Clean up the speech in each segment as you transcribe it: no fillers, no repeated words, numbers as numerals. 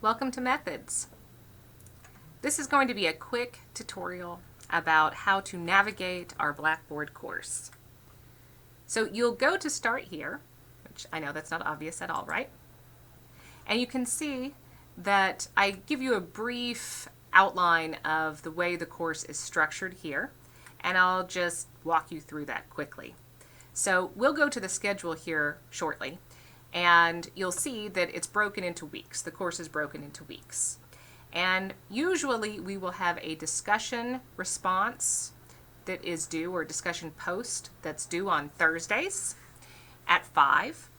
Welcome to Methods. This is going to be a quick tutorial about how to navigate our Blackboard course. So you'll go to Start Here, which I know that's not obvious at all, right? And you can see that I give you a brief outline of the way the course is structured here, and I'll just walk you through that quickly. So we'll go to the schedule here shortly, and you'll see that it's broken into weeks. The course is broken into weeks. And usually we will have a discussion response that is due, or discussion post that's due on Thursdays at 5.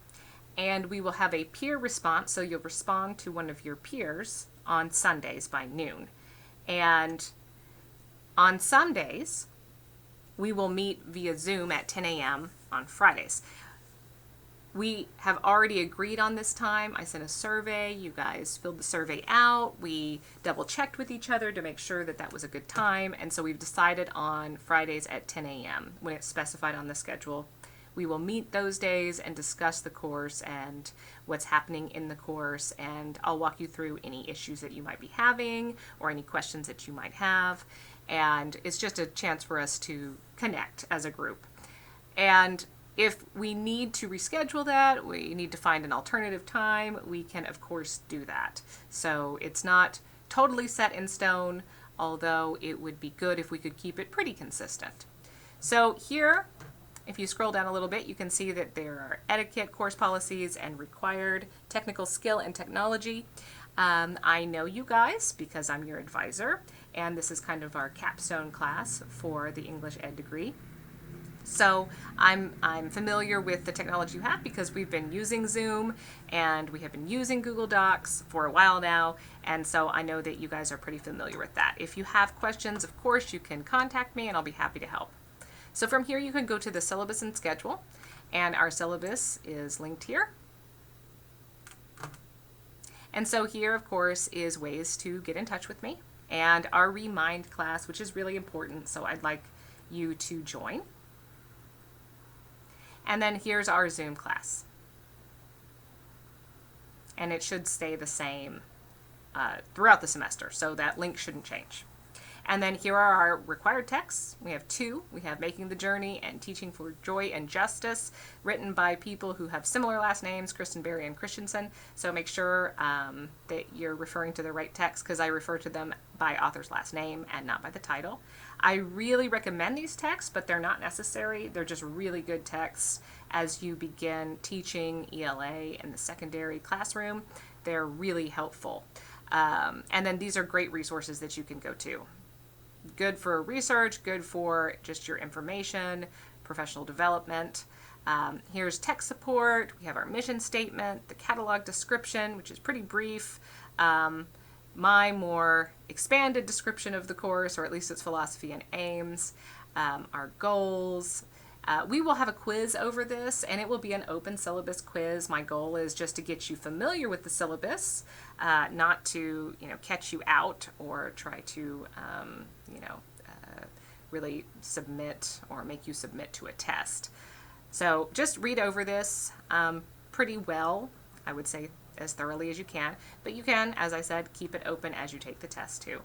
And we will have a peer response, so you'll respond to one of your peers on Sundays by noon. And on Sundays, we will meet via Zoom at 10 a.m. on Fridays. We have already agreed on this time. I sent a survey. You guys filled the survey out. We double checked with each other to make sure that that was a good time. And so we've decided on Fridays at 10 a.m. when it's specified on the schedule. We will meet those days and discuss the course and what's happening in the course. And I'll walk you through any issues that you might be having or any questions that you might have. And it's just a chance for us to connect as a group. And if we need to reschedule that, we need to find an alternative time, we can of course do that. So it's not totally set in stone, although it would be good if we could keep it pretty consistent. So here, if you scroll down a little bit, you can see that there are etiquette, course policies, and required technical skill and technology. I know you guys because I'm your advisor, and this is kind of our capstone class for the English Ed degree. So I'm familiar with the technology you have because we've been using Zoom and we have been using Google Docs for a while now, and so I know that you guys are pretty familiar with that. If you have questions, of course, you can contact me and I'll be happy to help. So from here you can go to the syllabus and schedule, and our syllabus is linked here. And so here, of course, is ways to get in touch with me, and our Remind class, which is really important, so I'd like you to join. And then here's our Zoom class. And it should stay the same throughout the semester, so that link shouldn't change. And then here are our required texts. We have 2. We have Making the Journey and Teaching for Joy and Justice, written by people who have similar last names, Kristen Berry and Christensen. So make sure that you're referring to the right text, because I refer to them by author's last name and not by the title. I really recommend these texts, but they're not necessary. They're just really good texts as you begin teaching ELA in the secondary classroom. They're really helpful. And then these are great resources that you can go to. Good for research, good for just your information, professional development. Here's tech support. We have our mission statement, the catalog description, which is pretty brief. My more expanded description of the course, or at least its philosophy and aims, our goals. We will have a quiz over this, and it will be an open syllabus quiz. My goal is just to get you familiar with the syllabus, not to catch you out or try to really submit or make you submit to a test. So just read over this pretty well, I would say as thoroughly as you can, but you can, as I said, keep it open as you take the test too.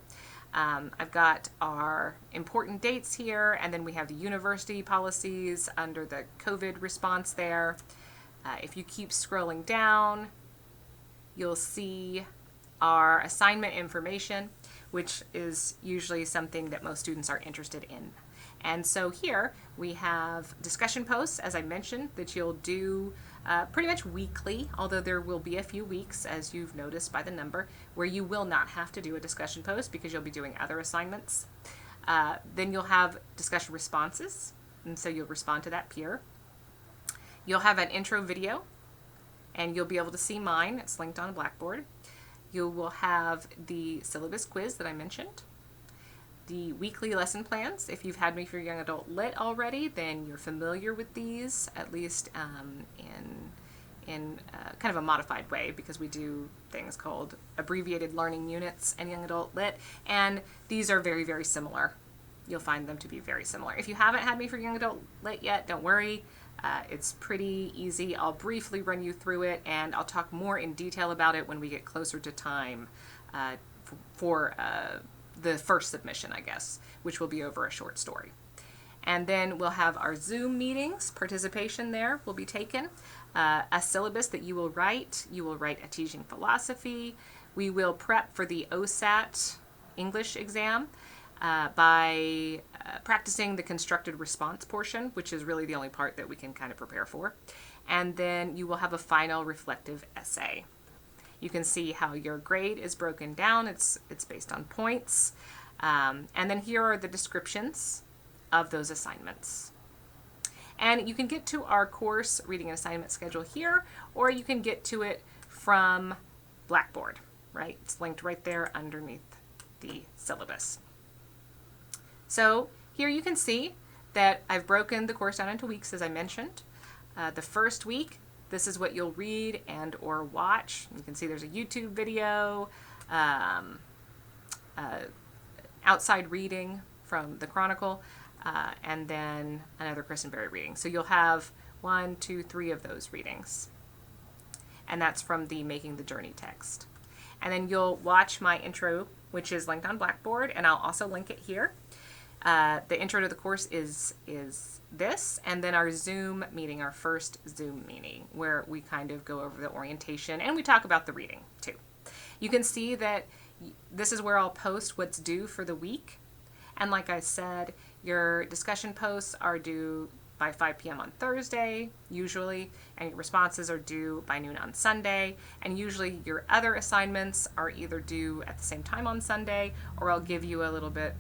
I've got our important dates here, and then we have the university policies under the COVID response there. If you keep scrolling down, you'll see our assignment information, which is usually something that most students are interested in. And so here we have discussion posts, as I mentioned, that you'll do pretty much weekly, although there will be a few weeks, as you've noticed by the number, where you will not have to do a discussion post because you'll be doing other assignments. Then you'll have discussion responses, and so you'll respond to that peer. You'll have an intro video, and you'll be able to see mine. It's linked on Blackboard. You will have the syllabus quiz that I mentioned. The weekly lesson plans. If you've had me for Young Adult Lit already, then you're familiar with these, at least in kind of a modified way, because we do things called abbreviated learning units in Young Adult Lit, and these are very, very similar. You'll find them to be very similar. If you haven't had me for Young Adult Lit yet, don't worry. It's pretty easy. I'll briefly run you through it, and I'll talk more in detail about it when we get closer to time for the first submission, I guess, which will be over a short story. And then we'll have our Zoom meetings. Participation there will be taken. A syllabus that you will write. You will write a teaching philosophy. We will prep for the OSAT English exam by practicing the constructed response portion, which is really the only part that we can kind of prepare for. And then you will have a final reflective essay. You can see how your grade is broken down. It's based on points. And then here are the descriptions of those assignments. And you can get to our course reading and assignment schedule here, or you can get to it from Blackboard, right? It's linked right there underneath the syllabus. So here you can see that I've broken the course down into weeks, as I mentioned. The first week, this is what you'll read and or watch. You can see there's a YouTube video, outside reading from the Chronicle, and then another Kristen Berry reading. So you'll have 1, 2, 3 of those readings. And that's from the Making the Journey text. And then you'll watch my intro, which is linked on Blackboard, and I'll also link it here. The intro to the course is this, and then our Zoom meeting, our first Zoom meeting, where we kind of go over the orientation and we talk about the reading too. You can see that this is where I'll post what's due for the week. And like I said, your discussion posts are due by 5 p.m. on Thursday, usually, and your responses are due by noon on Sunday. And usually your other assignments are either due at the same time on Sunday, or I'll give you a little bit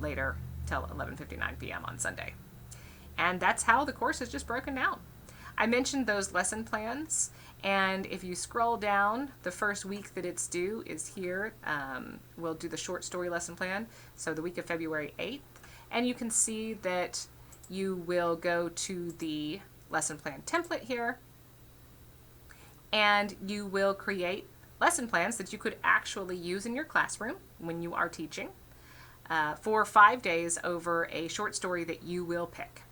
later till 11:59 p.m. on Sunday. And that's how the course is just broken down. I mentioned those lesson plans, and if you scroll down, the first week that it's due is here. We'll do the short story lesson plan, so the week of February 8th. And you can see that you will go to the lesson plan template here, and you will create lesson plans that you could actually use in your classroom when you are teaching for 5 days over a short story that you will pick.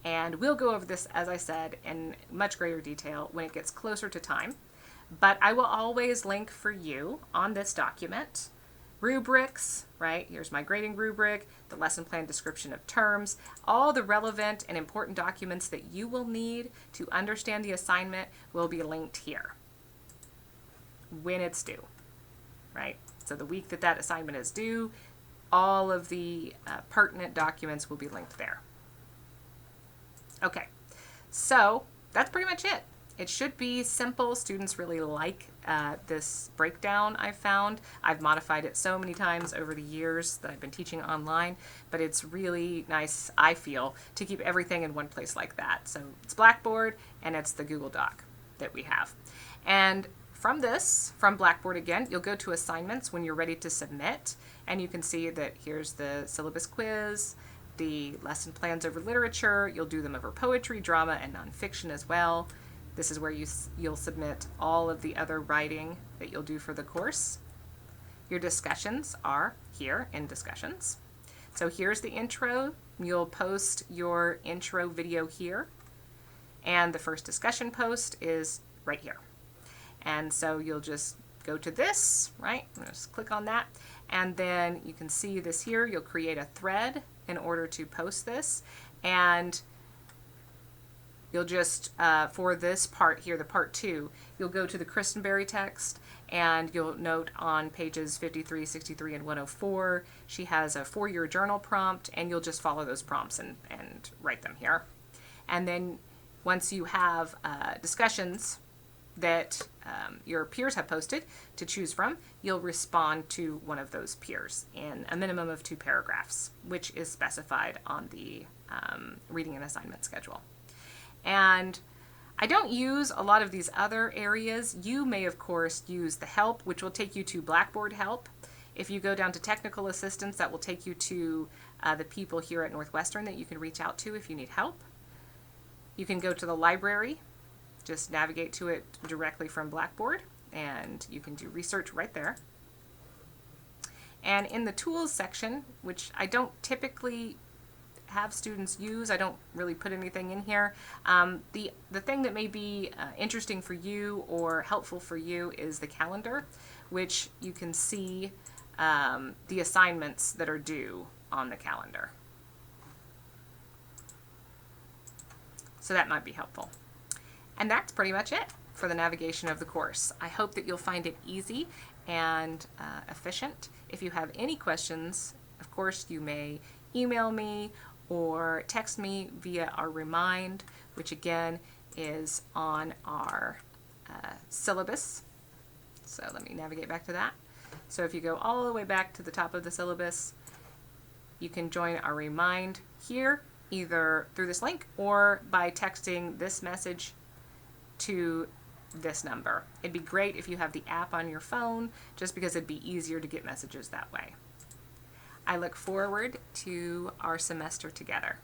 And we'll go over this, as I said, in much greater detail when it gets closer to time. But I will always link for you on this document rubrics, right? Here's my grading rubric, the lesson plan description of terms, all the relevant and important documents that you will need to understand the assignment will be linked here when it's due, right? So the week that that assignment is due, all of the pertinent documents will be linked there. Okay, so that's pretty much it. It should be simple. Students really like this breakdown I've found. I've modified it so many times over the years that I've been teaching online, but it's really nice, I feel, to keep everything in one place like that. So it's Blackboard and it's the Google Doc that we have. And from this, from Blackboard again, you'll go to assignments when you're ready to submit, and you can see that here's the syllabus quiz, the lesson plans over literature. You'll do them over poetry, drama, and nonfiction as well. This is where you'll submit all of the other writing that you'll do for the course. Your discussions are here in discussions. So here's the intro. You'll post your intro video here. And the first discussion post is right here. And so you'll just go to this, right? Just click on that. And then you can see this here. You'll create a thread in order to post this. And you'll just, for this part here, the part 2, you'll go to the Kristen Berry text, and you'll note on pages 53, 63, and 104, she has a 4-year journal prompt, and you'll just follow those prompts and write them here. And then once you have discussions that your peers have posted to choose from, you'll respond to one of those peers in a minimum of 2 paragraphs, which is specified on the reading and assignment schedule. And I don't use a lot of these other areas. You may, of course, use the help, which will take you to Blackboard help. If you go down to technical assistance, that will take you to the people here at Northwestern that you can reach out to if you need help. You can go to the library, just navigate to it directly from Blackboard, and you can do research right there. And in the tools section, which I don't typically have students use. I don't really put anything in here. The thing that may be interesting for you or helpful for you is the calendar, which you can see the assignments that are due on the calendar. So that might be helpful. And that's pretty much it for the navigation of the course. I hope that you'll find it easy and efficient. If you have any questions, of course, you may email me or text me via our Remind, which again is on our syllabus. So let me navigate back to that. So if you go all the way back to the top of the syllabus, you can join our Remind here, either through this link or by texting this message to this number. It'd be great if you have the app on your phone, just because it'd be easier to get messages that way. I look forward to our semester together.